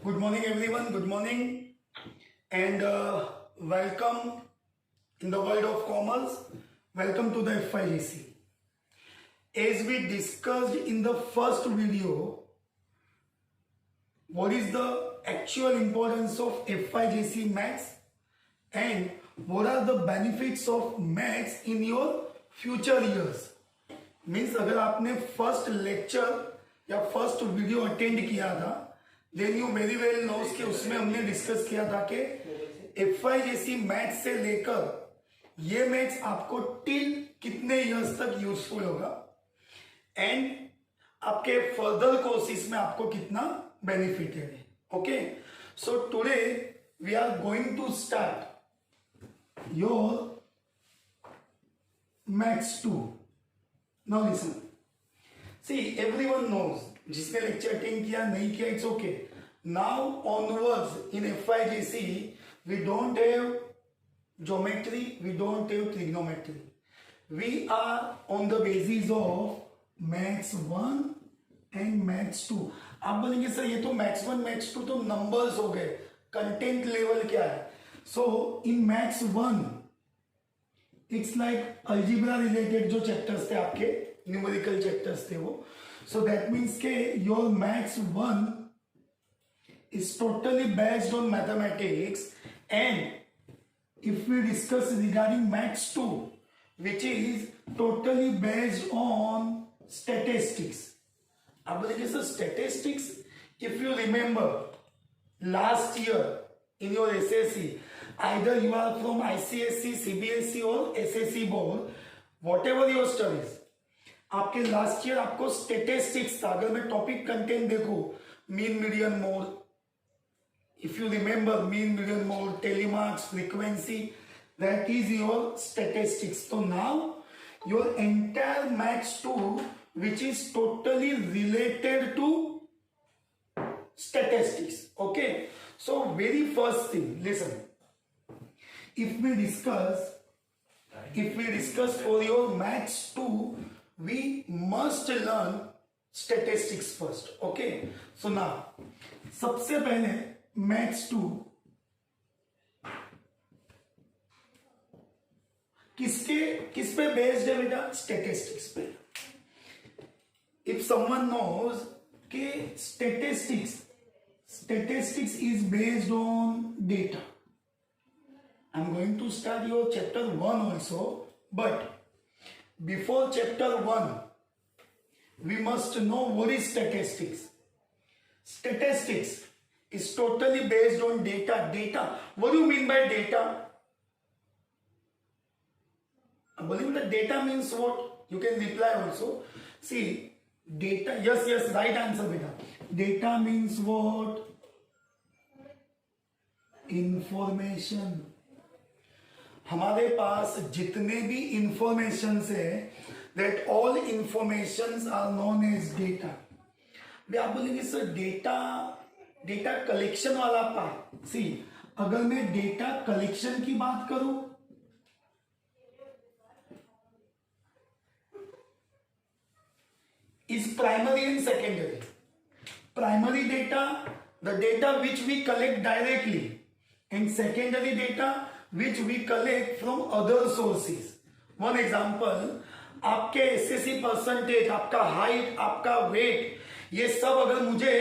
Good morning, everyone. Good morning, and welcome in the world of commerce. Welcome to the FIGC. As we discussed in the first video, what is the actual importance of FIGC maths and what are the benefits of maths in your future years. Means अगर आपने first lecture या first video attend किया था, then you very well knows कि उसमें हमने discuss किया था कि FIGC मैथ्स से लेकर ये मैथ्स आपको टिल कितने इयर्स तक यूजफुल होगा एंड आपके फर्दर कोर्सेज में आपको कितना बेनिफिट है. Okay, so today we are going to start your maths 2. Now listen. See, everyone knows. जिसने लेक्चर अटेंड किया नहीं किया, it's okay. Now onwards in FIGC, we don't have geometry, we don't have trigonometry. We are on the basis of maths 1 and maths 2. आप बोलेंगे sir ये तो maths 1 maths 2 तो numbers हो गए, कंटेंट लेवल क्या है? So in maths 1 it's like algebra related जो चैप्टर्स थे आपके न्यूमेरिकल चैप्टर्स थे वो. सो दैट मीन्स के your maths 1 is totally based on mathematics and if we discuss regarding maths 2 which is totally based on statistics. आप बोलेंगे sir statistics, if you remember last year in your SSC, either you are from ICSE, CBSE or SSC board, whatever your studies, आपके last year आपको statistics था. अगर मैं topic content देखूं, mean median mode, if you remember mean median mode, tally marks, frequency, that is your statistics. तो now your entire maths 2 which is totally related to statistics. Okay, so very first thing, listen, if we discuss for your maths 2, we must learn statistics first. Okay, so now सबसे पहले maths 2 किस पे based है बेटा? Statistics पे. If someone knows कि statistics is based on data. I'm going to start your chapter 1 also, but before chapter 1 we must know what is statistics. Statistics is totally based on data. What do you mean by data? I believe that data means what? You can reply also. See, data, yes, right answer beta. Data means what? Information. हमारे पास जितने भी information है, that all information are known as data. आप बोलेंगे sir data collection वाला part. See, अगर मैं डेटा कलेक्शन की बात करूं, is primary and secondary. Primary data, the data which we collect directly, and secondary data which we collect from other sources. One example, आपके SSC percentage, आपका height, आपका wait, ये सब अगर मुझे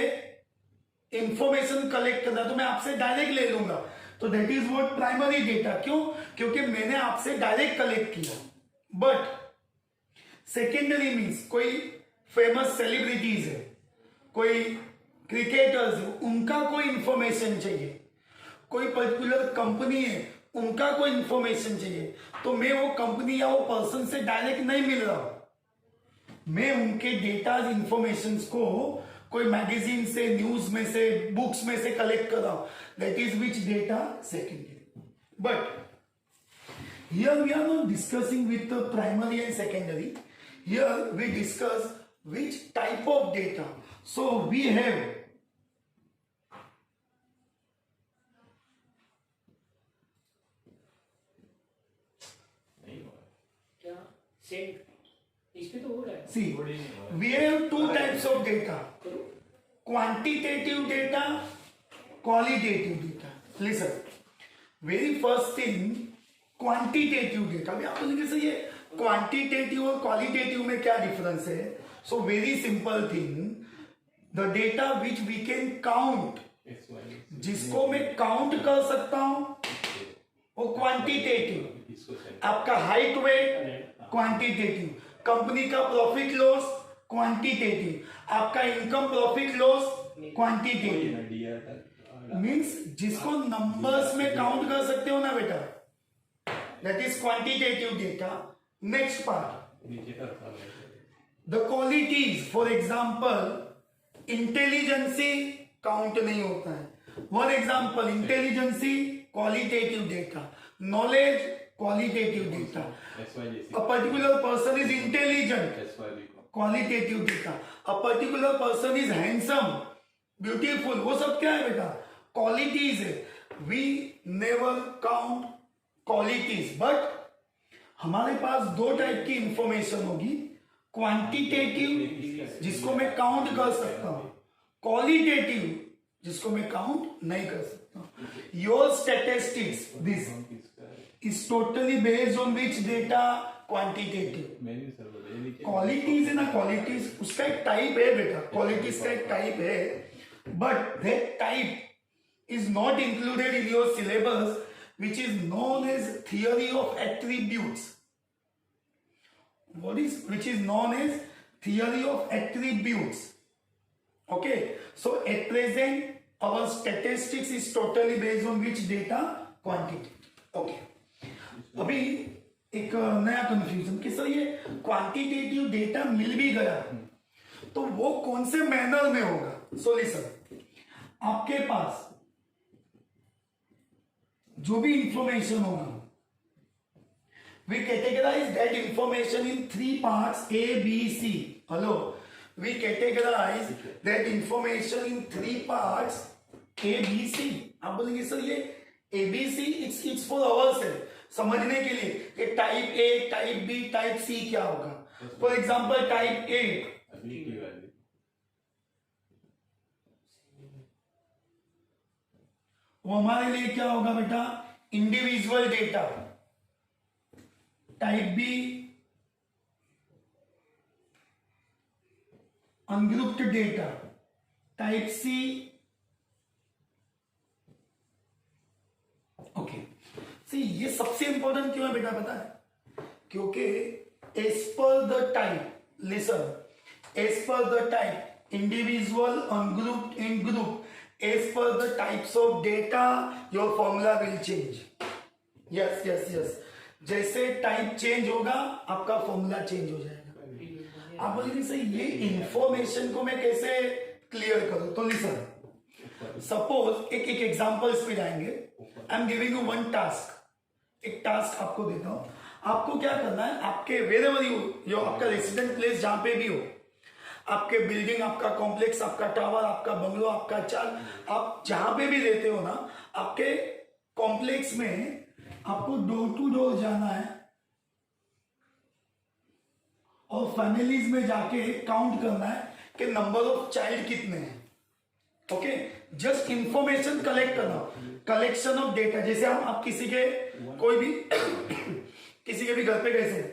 इंफॉर्मेशन कलेक्ट करना है तो मैं आपसे डायरेक्ट ले लूंगा. तो that is what primary data. क्यों? क्योंकि मैंने आपसे डायरेक्ट कलेक्ट किया. बट सेकेंडरी मीन्स कोई फेमस सेलिब्रिटीज है, कोई क्रिकेटर्स है, उनका कोई इंफॉर्मेशन चाहिए, कोई पर्टिकुलर कंपनी है, उनका कोई इंफॉर्मेशन चाहिए, तो मैं वो कंपनी या वो पर्सन से डायरेक्ट नहीं मिल रहा हूं. मैं उनके डेटा इंफॉर्मेशन को कोई मैगजीन से, न्यूज में से, बुक्स में से कलेक्ट कर रहा हूं. That is which data? Secondary. But here we are not discussing with primary and secondary. Here we discuss which type of data. So we have see, we have two types of data: quantitative data qualitative data. Listen, very first thing, quantitative data. अभी आप बोलेंगे sir ये quantitative और qualitative में क्या difference है? So very simple thing, the data which we can count, जिसको मैं काउंट कर सकता हूं वो क्वांटिटेटिव. आपका हाइट वेट क्वांटिटेटिव, कंपनी का प्रॉफिट लॉस क्वांटिटेटिव, आपका income profit loss quantitative. Means जिसको नंबर्स में काउंट कर सकते हो ना बेटा, that is quantitative data. Next part, the qualities. For example intelligence count नहीं होता है. One example, intelligence qualitative data, knowledge qualitative data. A particular person is intelligent qualitative data. A particular person is handsome beautiful, वो सब क्या है बेटा? Qualities है. We never count qualities, but हमारे पास दो टाइप की इंफॉर्मेशन होगी. क्वांटिटेटिव जिसको मैं काउंट कर सकता हूं, क्वालिटेटिव जिसको मैं काउंट नहीं कर सकता. Your statistics this is totally based on which data? Quantitative. Qualities है ना, क्वालिटीज उसका एक टाइप है बेटा, क्वालिटीज का एक टाइप है, but that type is not included in your syllabus, which is known as theory of attributes. Which is known as theory of attributes. Okay, so at present our statistics is totally based on which data? Quantity. Okay, अभी एक नया confusion कि sir ये quantitative data मिल भी गया तो वो कौन से मैनर में होगा? सो लिसन, आपके पास जो भी इंफॉर्मेशन होगी, we categorize that information in 3 parts A, B, C. Hello, we categorize that information in 3 parts A, B, C. आप बोलेंगे सर ये A, B, C it's for ourselves, समझने के लिए कि type A, type B, type C क्या होगा. For example type A, वो हमारे लिए क्या होगा बेटा? Individual data. Type B ungrouped data. Type C okay. See ये सबसे इंपॉर्टेंट क्यों है बेटा पता है? क्योंकि as per the type, listen, as per the type individual, ungrouped, in group, as per the types of data your formula will change. yes yes yes, जैसे type change होगा आपका फॉर्मूला चेंज हो जाएगा. आप बोलेंगे सही ये इंफॉर्मेशन को मैं कैसे क्लियर करूं? तो लिसन, सपोज एक एग्जांपल्स पे जाएंगे. I am giving you one task. एक टास्क आपको देता हूं. आपको क्या करना है? आपके वेरेवर यू आपका रेसिडेंट प्लेस जहां पे भी हो, आपके बिल्डिंग, आपका कॉम्प्लेक्स, आपका टावर, आपका बंगलो, आपका चाल, आप जहां पे भी रहते हो ना, आपके कॉम्प्लेक्स में आपको डोर टू डोर जाना है और फैमिलीज में जाके काउंट करना है कि नंबर ऑफ चाइल्ड कितने हैं. ओके, जस्ट इंफॉर्मेशन कलेक्ट करना, कलेक्शन ऑफ डेटा. जैसे आप किसी के कोई भी किसी के भी घर पे कैसे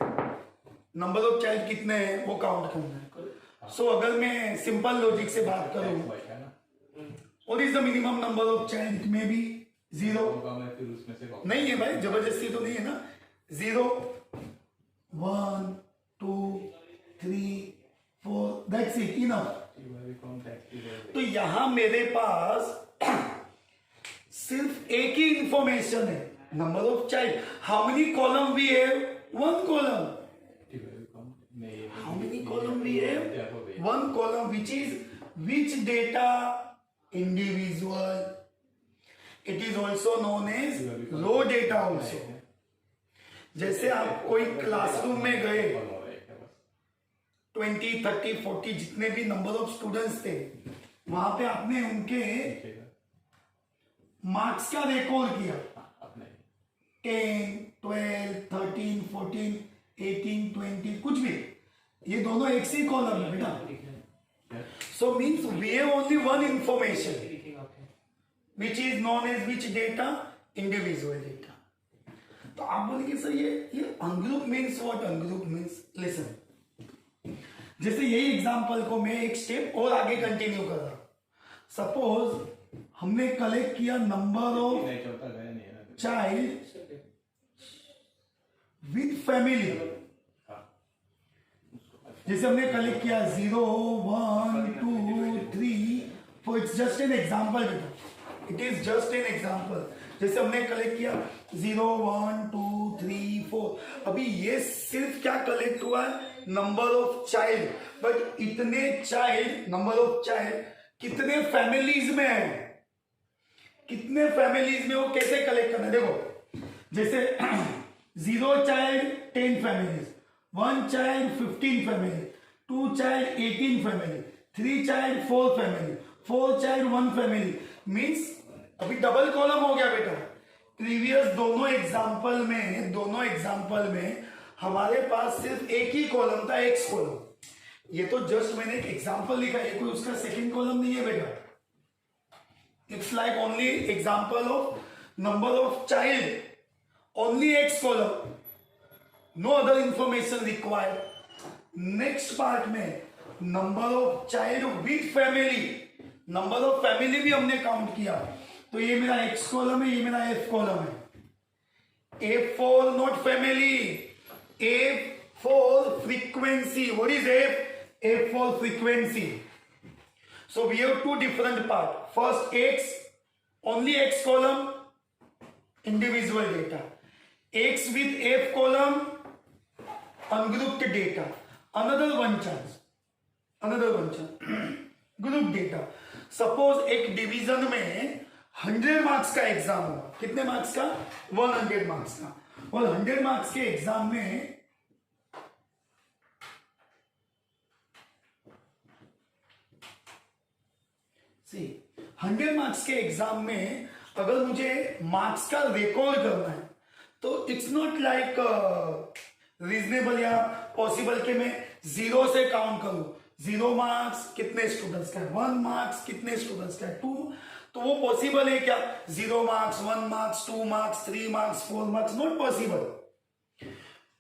नंबर ऑफ चाइल्ड कितने हैं वो काउंट करना है. सो अगर मैं सिंपल लॉजिक से बात करूं, what is the minimum number of child? May be 0. नहीं है भाई, जबरदस्ती तो नहीं है ना. 0, 1, 2, 3, 4, दैट्स इट, इनफ. तो यहां मेरे पास सिर्फ एक ही इंफॉर्मेशन है, number of child. How many column we have? 1 column. How many column we have? 1 column, which is which data? Individual. It is also known as raw data also. जैसे आप कोई क्लासरूम में गए, 20, 30, 40 जितने भी नंबर ऑफ स्टूडेंट्स थे, वहां पे आपने उनके मार्क्स का रिकॉर्ड किया. 10, 12, 13, 14, 18, 20, कुछ भी, ये दोनों एक सी कॉलम है बेटा. So means we have only one information. Which is known as which data, individual data. तो आप बोलेंगे सर ये ungroup means what, ungroup means listen, जैसे यही एग्जांपल को मैं एक स्टेप और आगे कंटिन्यू कर रहा। सपोज हमने कलेक्ट किया number of child with family, जैसे हमने कलेक्ट किया 0 1 2 3 4, इट्स जस्ट एन एग्जांपल बेटा, it is just an example. जैसे हमने कलेक्ट किया 0 1 2 3 4, अभी ये सिर्फ क्या कलेक्ट हुआ है, नंबर ऑफ चाइल्ड, बट इतने चाइल्ड, नंबर ऑफ चाइल्ड कितने फैमिलीज में है, कितने फैमिलीज में वो कैसे कलेक्ट करना है, देखो जैसे 0 child 10 families, 1 child 15 family, 2 child 18 family, 3 child 4 family, 4 child 1 family, means अभी डबल कॉलम हो गया बेटा। प्रीवियस दोनों एग्जाम्पल में हमारे पास सिर्फ एक ही कॉलम था, एक्स कॉलम। ये तो जस्ट मैंने एक एग्जाम्पल लिखा है, कोई उसका सेकंड कॉलम नहीं है बेटा। It's like only example of number of child, only X column, no other information required. Next part में number of child with family, number of family भी हमने काउंट किया, तो ये मेरा एक्स कॉलम है, ये मेरा एफ कॉलम है। F for not family, F for frequency, what is F? F for frequency. So we have two different part. First X, only X column, individual data. X with F column, ungrouped data. Another one chance, group data. Suppose एक division में 100 marks का exam हुआ, कितने marks का? 100 marks का। और 100 marks के exam में सी 100 मार्क्स के एग्जाम में अगर मुझे मार्क्स का रिकॉर्ड करना है तो इट्स नॉट लाइक रीजनेबल या पॉसिबल कि मैं 0 से काउंट करूं। 0 मार्क्स कितने स्टूडेंट्स का है, 1 मार्क्स कितने स्टूडेंट्स का है, 2, तो वो पॉसिबल है क्या? 0 marks, 1 marks, 2 marks, 3 marks, 4 marks, not possible.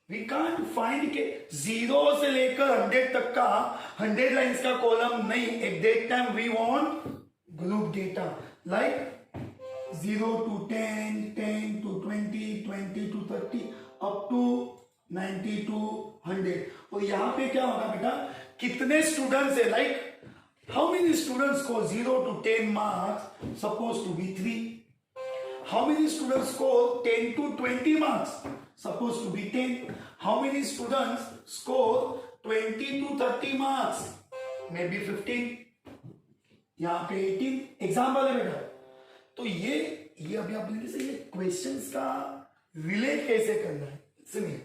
We can't find के 0 से लेकर 100 तक का 100 लाइंस का कॉलम नहीं। At that time we want group data, like 0 to 10, 10 to 20, 20 to 30, up to 90 to 100। और यहां पे क्या होगा बेटा, कितने स्टूडेंट्स है, like how many students score 0 to 10 marks supposed to be 3, how many students score 10 to 20 marks supposed to be 10, how many students score 20 to 30 marks maybe 15, यहां पे 18 एग्जाम्पल है बेटा। तो ये अभी आप बोलेंगे सर ये क्वेश्चंस का रिलेट कैसे करना है, सुनिए।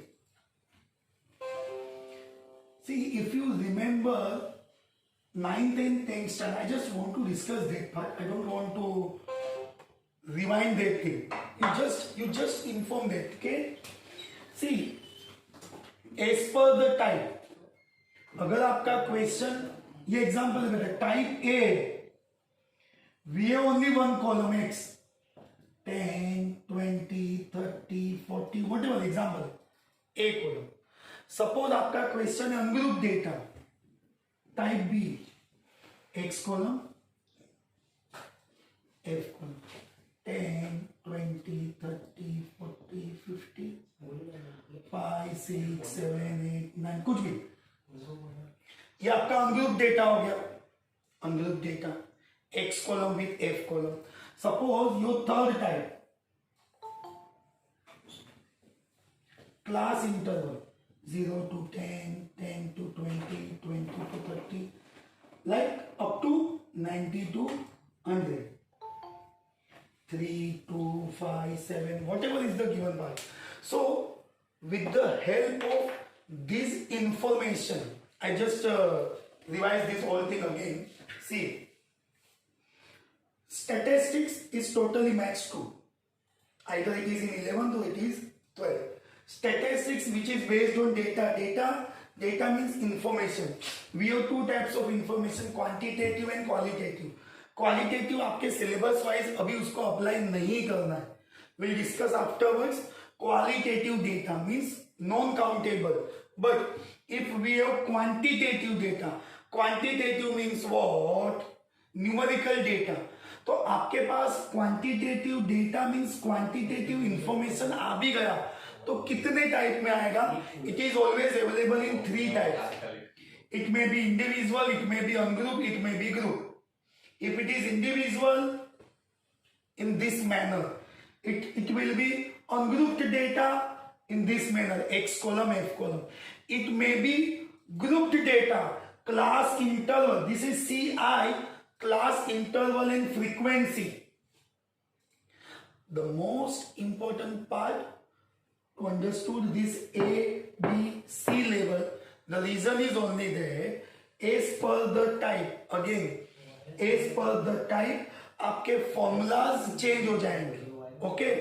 See, if you remember 9th and 10th standard, I just want to discuss that part. I don't want to rewind that thing. You just inform that, okay? See, as per the type, अगर आपका question, ये example है बेटा, type A, we have only one column X, 10, 20, 30, 40, whatever example, A column. Suppose आपका question है ungroup data, type B, X column, F column, 10, 20, 30, 40, 50, 5, 6, 7, 8, 9, कुछ भी, ये आपका अनग्रुप डेटा हो गया। Ungroup data, x column with F column. Suppose your third type, class interval 0 to 10, 10 to 20, 20 to 30, like up to 90 to 100, 3, 2, 5, 7, whatever is the given part. So, with the help of this information, I just revise this whole thing again. See, statistics is totally matched to either it is in 11th or it is 12th. Statistics which is based on data means information. We have two types of information, quantitative and qualitative. Qualitative आपके syllabus wise अभी उसको apply नहीं करना है, will discuss afterwards. Qualitative data means non countable, but if we have quantitative data, quantitative means what, numerical data. तो आपके पास quantitative data means quantitative information आ भी गया तो कितने टाइप में आएगा? It is always available in 3 types. It may be individual, it may be ungroup, it may be group. If it is individual, in this manner, it will be ungrouped data in this manner, X column, F column. It may be grouped data, class interval. This is CI, class interval and frequency. The most important part to understand this A, B, C level, the reason is only that as per the type, again, as per the type आपके formulas change हो जाएंगे. Okay,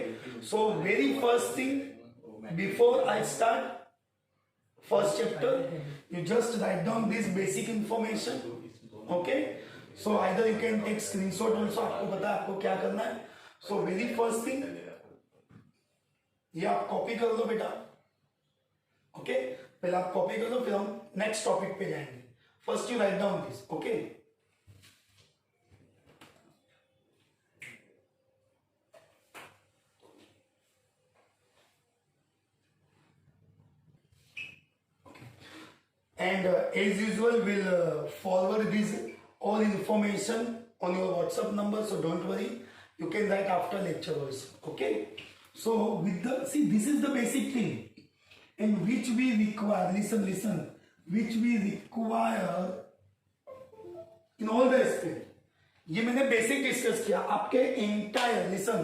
so very first thing before I start first chapter, you just write down this basic information. Okay, so either you can take screenshot also, आपको पता है आपको क्या करना है. सो वेरी फर्स्ट थिंग ये आप कॉपी कर लो बेटा. ओके, पहले आप कॉपी कर लो, फिर हम नेक्स्ट टॉपिक पे जाएंगे. First you write down this. Okay, and as usual we'll forward this all information on your WhatsApp number, so don't worry, you can write after lecture also. Okay, so with the, see, this is the basic thing and which we require, listen, which we require in all the aspect. ये मैंने basic discuss किया आपके entire, listen,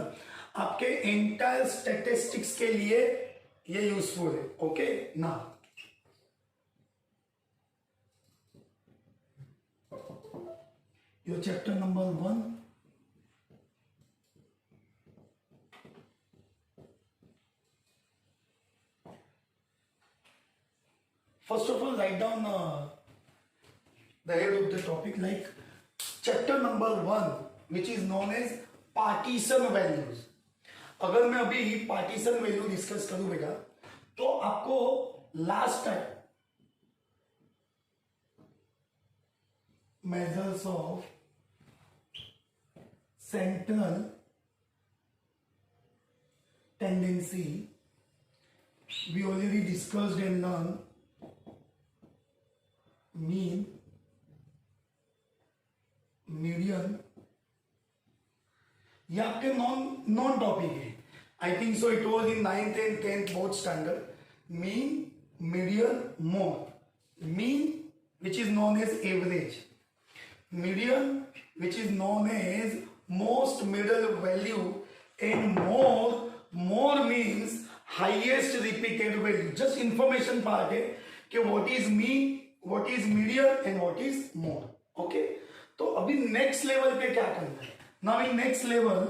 आपके entire statistics के लिए ये useful है. Okay, ना your chapter number 1, first of all write down the head of the topic, like chapter number 1 which is known as partition values. अगर मैं अभी पार्टीशन वैल्यू डिस्कस करूं बेटा तो आपको last time measures of central tendency we already discussed and learned. Mean, median, ये आपके non topic है. I think so it was in 9th and 10th both standard. Mean, median, mode. Mean which is known as average, median which is known as most middle value, and more means highest repeated value. just information part है कि what is mean, what is median and what is mode. okay, तो अभी next level पे क्या करना है? Now in next level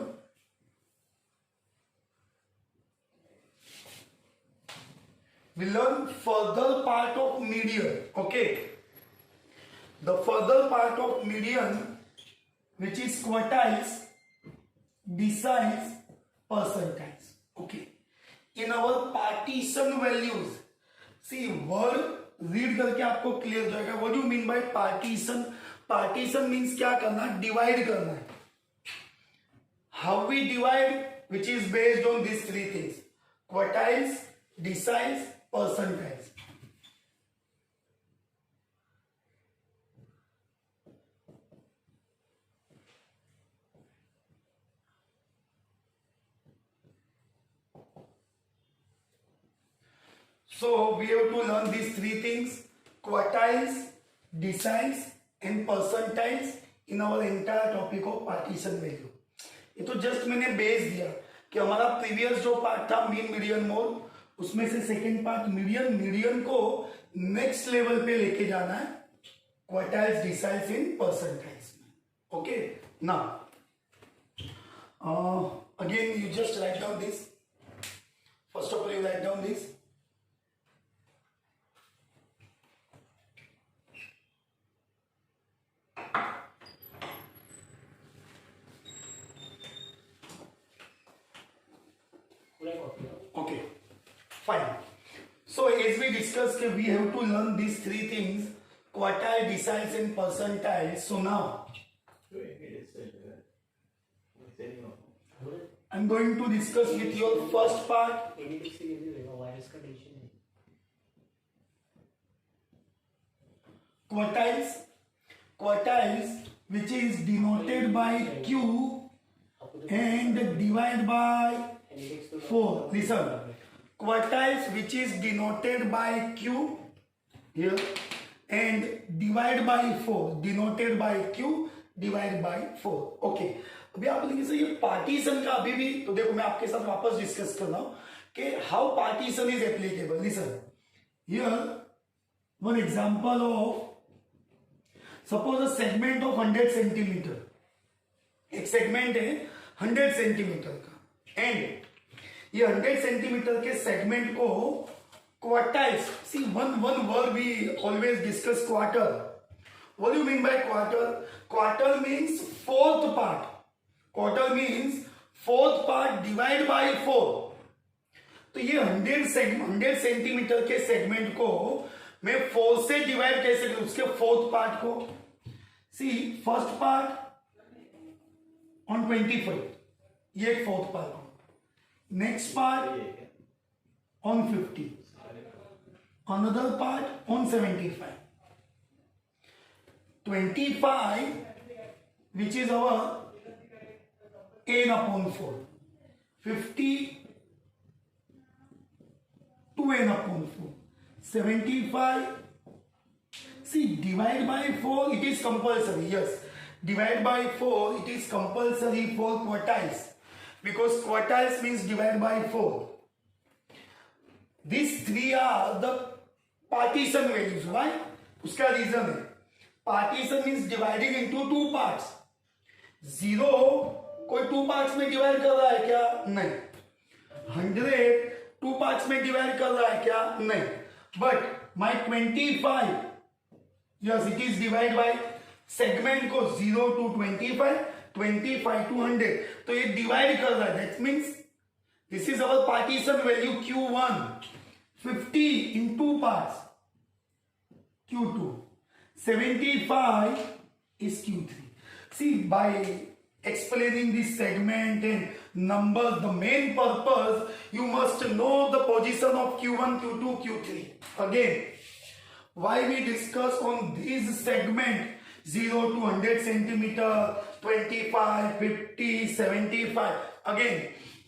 we learn further part of median. okay, the further part of median which is quartiles, deciles, percentiles. okay, in our partition values, see word read करके आपको clear हो जाएगा. what do you mean by partition? partition means क्या करना? Divide करना है. how we divide, which is based on these three things: quartiles, deciles, percentiles. So we have to learn these three things: quartiles, deciles and percentiles in our entire topic of partition value. ये तो just मैंने base दिया कि हमारा previous जो part था mean, median, mode, उसमें से सेकेंड पार्ट मीडियन को नेक्स्ट लेवल पे लेके जाना है, quartiles, deciles and percentiles. Okay, now again you just write down this. First of all you write down this. as we discussed, we have to learn these three things: quartile, deciles, and percentile. So now I'm going to discuss with your first part. Quartiles, which is denoted by Q and divided by 4. Listen, quartiles which is denoted by Q here and divided by 4, denoted by Q divided by 4. Okay, अभी आप बोलेंगे sir ये partition का अभी भी, तो देखो मैं आपके साथ वापस डिस्कस कर रहा हूं कि how partition is applicable. Listen here one example of suppose a segment of 100 centimetre. एक सेगमेंट है 100 सेंटीमीटर का एंड ये 100 सेंटीमीटर के सेगमेंट को quartiles. See one word we always discuss quarter. What do you mean by quarter? Quarter means fourth part. Quarter means fourth part divide by 4. तो ये 100 centimetre के segment को मैं 4 से डिवाइड कैसे करूं? उसके फोर्थ पार्ट को. सी फर्स्ट पार्ट ऑन 25, ये एक fourth part. Next part on 50, another part on 75. 25 which is our n upon 4, 50 2n upon 4, 75. See, divide by 4 it is compulsory. Yes, divide by 4 it is compulsory for quartiles, because quartiles means divide by 4. These three are the partition values. Why? उसका reason है. Partition means dividing into 2 parts. 0 कोई 2 parts में divide कर रहा है क्या? नहीं. 100 2 parts में डिवाइड कर रहा है क्या? नहीं. But my 25, yes it is divide by segment को 0 to 25, 25 to 100. तो ये डिवाइड कर रहा है. That means this is our partition value Q1. 50 in 2 parts, Q2. 75 is Q3. See, by explaining this segment and numbers, the main purpose, you must know the position of Q1, Q2, Q3. Again, why we discuss on these segment 0 to 100 centimeter, 25, 50, 75. Again,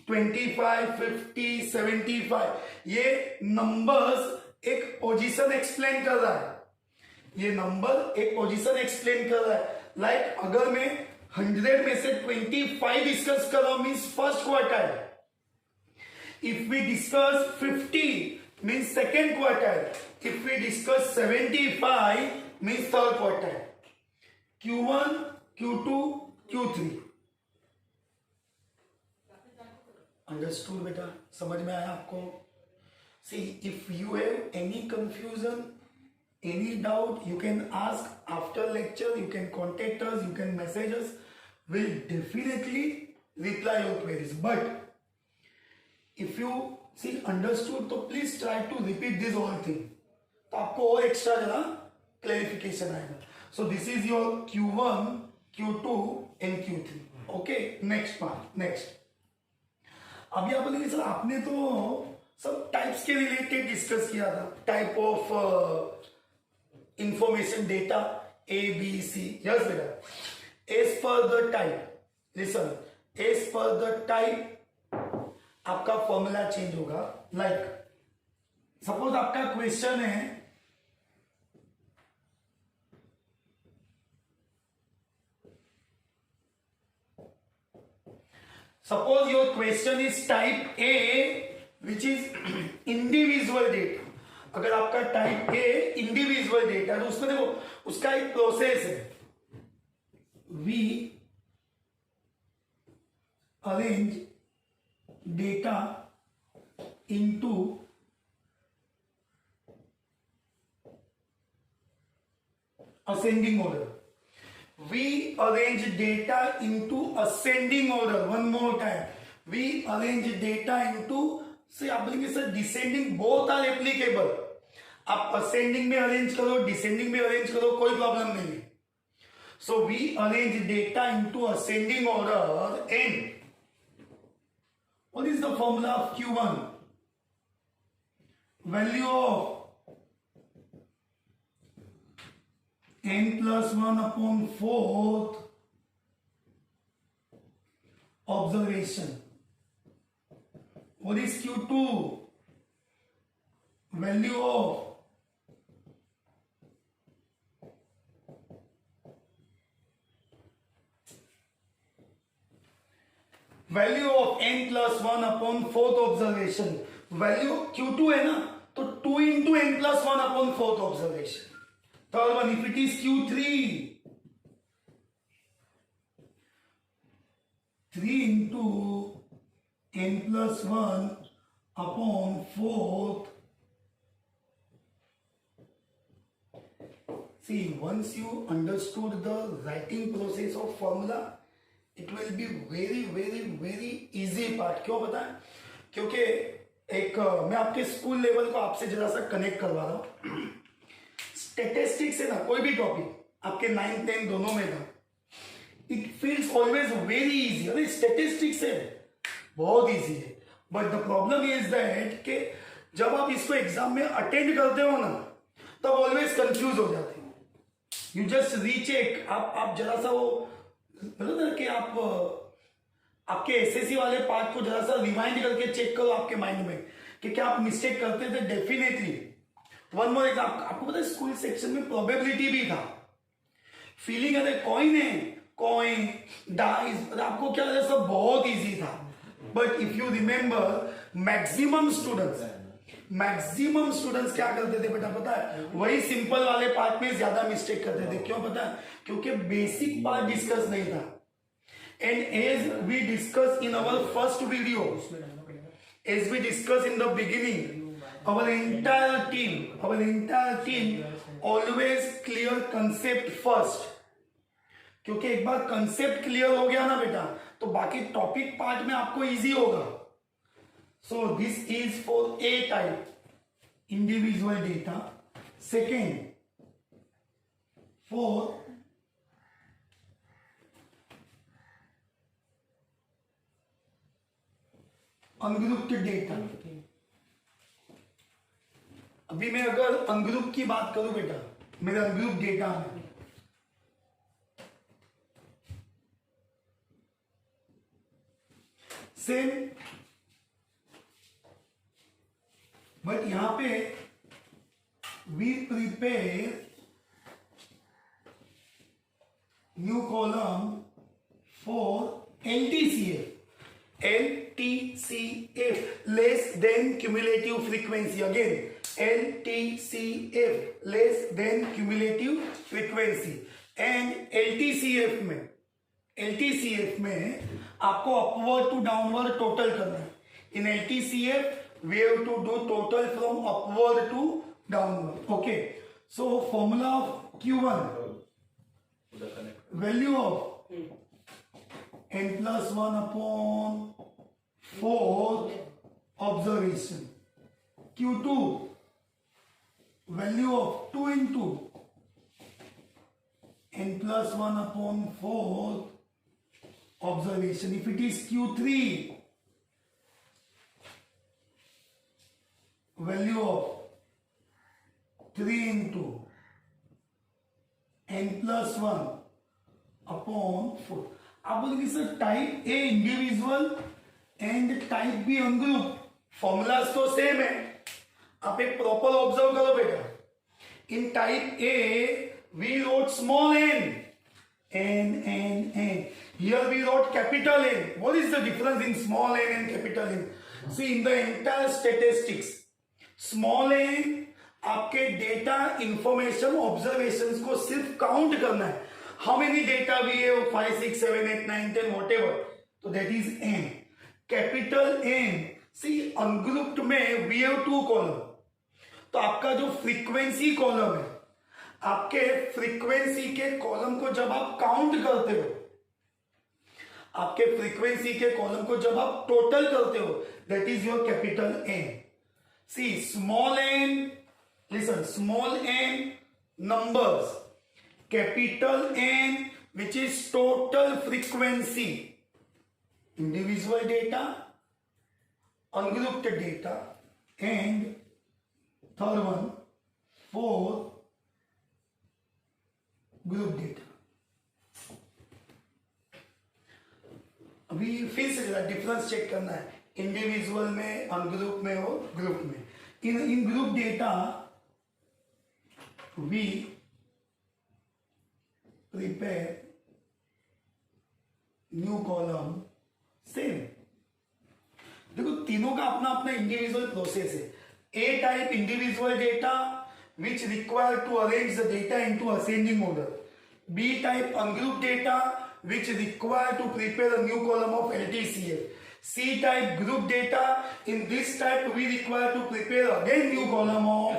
25, 50, 75. ये numbers एक position explain कर रहा है. ये number एक position explain कर रहा है. लाइक अगर मैं 100 में से 25 डिस्कस कर रहा हूं means first quartile. If we discuss 50 means second quartile. If we discuss 75 means third quartile. Q1, Q2, Q3. Understood बेटा? समझ में आया आपको? See if you have any confusion, any doubt, you can ask after lecture. You can contact us, you can message us. We'll definitely reply your queries. But if you see understood, तो please try to repeat this whole thing. तो आपको और extra जरा clarification आएगा. So this is your Q1, Q2 and Q3. Okay, next part. Next. अभी आप बोलेंगे sir आपने तो सब टाइप्स के रिलेटेड डिस्कस किया था. Type of information data A, B, C. Yes, beta. As per the type, listen. As per the type, आपका फॉर्मूला चेंज होगा. लाइक सपोज आपका क्वेश्चन है suppose your question is type A which is individual data. अगर आपका type A individual data, तो उसमें देखो उसका एक प्रोसेस है. We arrange data into ascending order. We arrange data into ascending order. One more time. We arrange data into, say आप बोलेंगे sir descending, both are applicable. आप असेंडिंग में अरेंज करो, डिसेंडिंग में अरेंज करो, कोई प्रॉब्लम नहीं है. So we arrange data into ascending order and what is the formula of Q1? Value of n plus 1 upon 4th observation. What is Q2? Value of n plus 1 upon 4th observation. Value Q2 है ना, तो 2 into n plus 1 upon 4th observation. Third one, if it is Q3, 3 into n plus 1 upon 4th. See, once you understood the writing process of formula, it will be very very very easy part. क्यों पता है? क्योंकि एक मैं आपके school level को आपसे जरा सा कनेक्ट करवा रहा हूं. स्टेटिस्टिक्स है ना, कोई भी टॉपिक आपके 9, 10 दोनों में था, it feels always very easy. अरे स्टेटिस्टिक्स है, बहुत इजी है, but the problem is that कि जब आप इसको एग्जाम में अटेंड करते हो ना, तब ऑलवेज कंफ्यूज हो जाते हो. यू जस्ट रीचेक, आप जरा सा वो मतलब ना कि आप आपके एसएससी वाले पार्ट को जरा सा रिमाइंड करके चेक करो आपके माइंड में कि क्या आप मिस्टेक करते थे. डेफिनेटली वन मोर एग्जाम्पल, आपको पता है स्कूल सेक्शन में प्रोबेबिलिटी भी था. फीलिंग है कॉइन है, कॉइन डाइस, आपको क्या लगता है सब बहुत इजी था. But if you remember, maximum students क्या करते थे बेटा पता है? वही सिंपल वाले पार्ट में ज्यादा मिस्टेक करते थे. क्यों पता है? क्योंकि बेसिक पार्ट डिस्कस नहीं था. And as we discuss in our first video, as we discuss in the beginning, our entire team always clear concept first. क्योंकि एक बार कंसेप्ट क्लियर हो गया ना बेटा, तो बाकी टॉपिक पार्ट में आपको इजी होगा. So this is for A type, individual data. Second, for ungrouped data. अभी मैं अगर अनग्रुप की बात करूं बेटा, मेरा अनग्रुप डेटा है, सेम, बट यहां पे we prepare new column for LTCF. Less than cumulative frequency. Again LTCF less than cumulative frequency. And LTCF में आपको अपवर्ड टू डाउनवर्ड टोटल करना है. इन LTCF we have to do total from upward to downward. Okay, so formula of Q1, value of n plus 1 upon 4th observation. Q2, value of 2 into n plus 1 upon 4th observation. If it is Q3, value of 3 into n plus 1 upon 4. आप बोलेंगे sir type A individual and type B ungroup, formulas तो same है. आप एक proper observe करो बेटा. In type A we wrote small n. Here we wrote capital N. What is the difference in small n and capital N? See, in the entire statistics, small n आपके data information observations को सिर्फ count करना है. How many data we have, 5 6 7 8 9 10 whatever, तो that is n. Capital N, see ungrouped में we have 2 column, तो आपका जो फ्रीक्वेंसी कॉलम है, आपके फ्रीक्वेंसी के कॉलम को जब आप काउंट करते हो, आपके फ्रीक्वेंसी के कॉलम को जब आप टोटल करते हो, that is your capital N. See small n Listen, small n numbers, capital N, which is total frequency, individual data, ungrouped data, and third one, four group data. अभी फिर से जरा डिफरेंस चेक करना है, individual में, ungroup में और group में. In group data we prepare new column same. देखो तीनों का अपना अपना इंडिविजुअल प्रोसेस है. A type individual data which require to arrange the data into ascending order. B type ungroup data which require to prepare a new column of LTCF. C type group data, in this type we require to prepare again new column of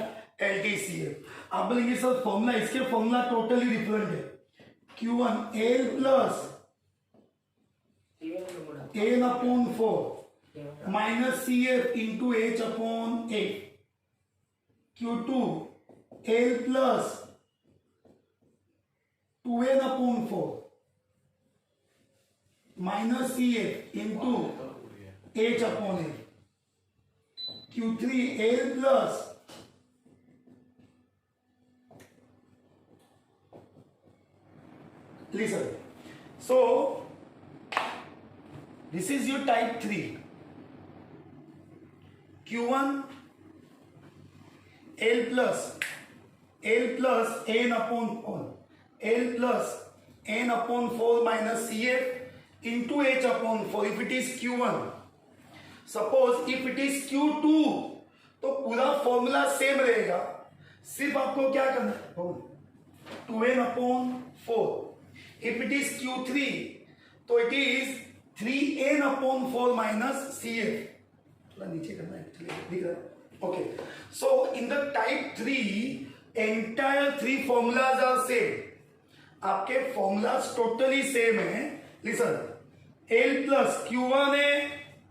LTCF. आप बोलेंगे sir formula, इसके formula totally different है. Q1 L plus N upon 4 minus CF into H upon 8. Q2 L plus 2N upon 4 minus CF into H upon 8. Q3 L plus listen. So this is your type 3. Q1 L plus N upon 4, L plus N upon 4 minus CF into H upon 4 if it is Q1. Suppose if it is Q2 तो पूरा formula same रहेगा, सिर्फ आपको क्या करना है, 2N upon 4. If it is Q3 तो it is 3N upon 4 minus CF. थोड़ा नीचे करना है, दिख रहा है. Okay, so in the type 3 entire 3 formulas are same. आपके formulas totally same है. Listen, L plus Q1 है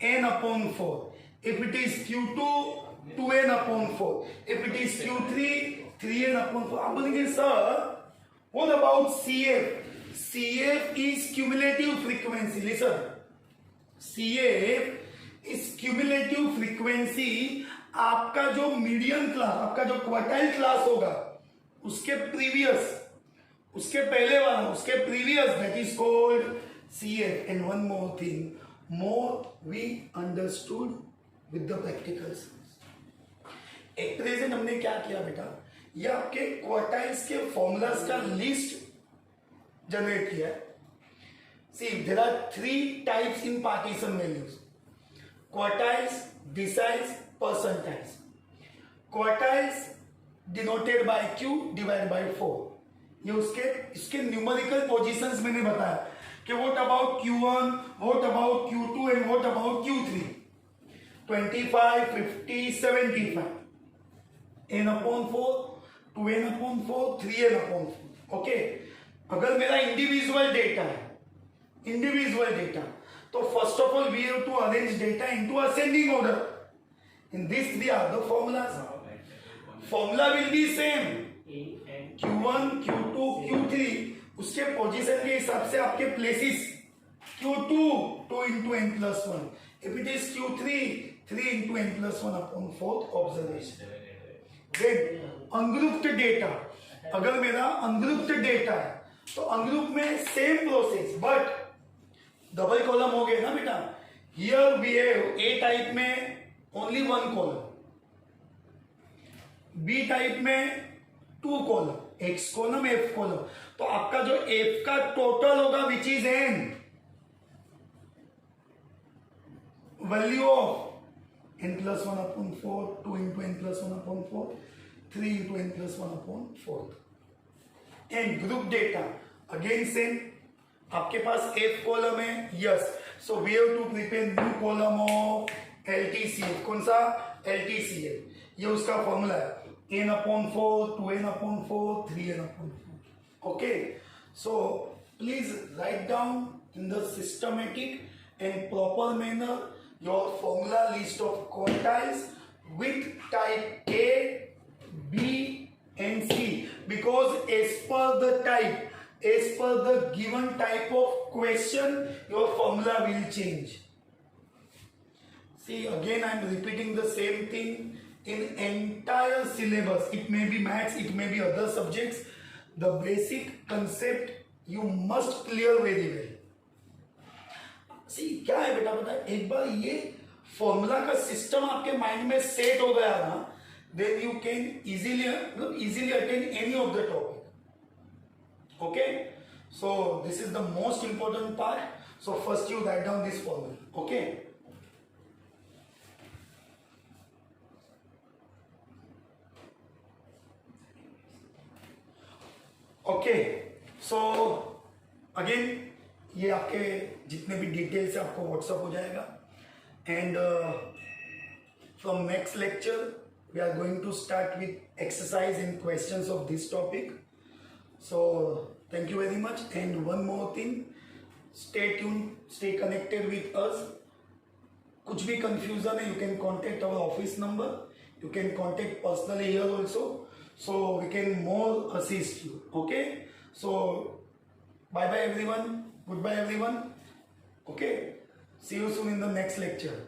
N upon 4. If it is Q2 2N upon 4. If it is Q3 3N upon 4. आप बोलेंगे sir what about CF? CF is cumulative frequency. Listen, CF is cumulative frequency. आपका जो medium class, आपका जो quartile class होगा उसके previous, उसके पहले वाला, उसके previous, that is called CF. And one more thing, more we understood with the practicals. एक प्रेजेंट हमने क्या किया बेटा, ये आपके क्वार्टाइल्स के फॉर्मूलाज का लिस्ट जनरेट किया है. See there are 3 types in partition values, quartiles, deciles, percentiles. Quartiles denoted by Q divided by 4. ये इसके न्यूमेरिकल पोजीशंस मैंने बताया कि what about Q1, what about Q2 and what about Q3. 25, 50, 75. N upon 4, 2N upon 4, 3N upon 4. Okay? अगर मेरा individual data है, individual data, तो first of all we have to arrange data into ascending order. In these 3 are the formulas. Formula will be same. Q1, Q2, Q3. उसके position के हिसाब से आपके places. Q2 2 into n plus 1. If it is Q3 3 into n plus 1 upon 4th observation. Then ungrouped data. अगर मेरा ungrouped data है तो ungrouped में same process but double column हो गए ना बेटा. Here we have A type में ओनली 1 कॉलम, बी टाइप में 2 column, x column, F column. तो आपका जो एफ का टोटल होगा which is an, value of n plus 1 upon 4, 2 into n plus 1 upon 4, 3 into n plus 1 upon 4. And group data again same, आपके पास F column है, yes, so we have to prepare new column of LTCF. कौन सा? LTCF. ये उसका formula है, N upon 4, 2N upon 4, 3N upon 4. Okay, so please write down in the systematic and proper manner your formula list of quartiles with type A, B and C, because as per the type, as per the given type of question, your formula will change. See, again I am repeating the same thing in entire syllabus. It may be maths, it may be other subjects. The basic concept you must clear very well. सी क्या है बेटा, पता है, एक बार ये formula का system आपके mind में सेट हो गया ना, then you can easily attain any of the topic. Okay, so this is the most important part. So first you write down this formula. Okay, okay. So again ये आपके जितने भी details है आपको व्हाट्सअप हो जाएगा. And from next lecture we are going to start with exercise and questions of this topic. So thank you very much. And one more thing, stay tune, stay connected with us. कुछ भी confusion है, you can contact our office number, you can contact personally here also, so we can more assist you. Okay, so bye bye everyone, goodbye everyone. Okay, see you soon in the next lecture.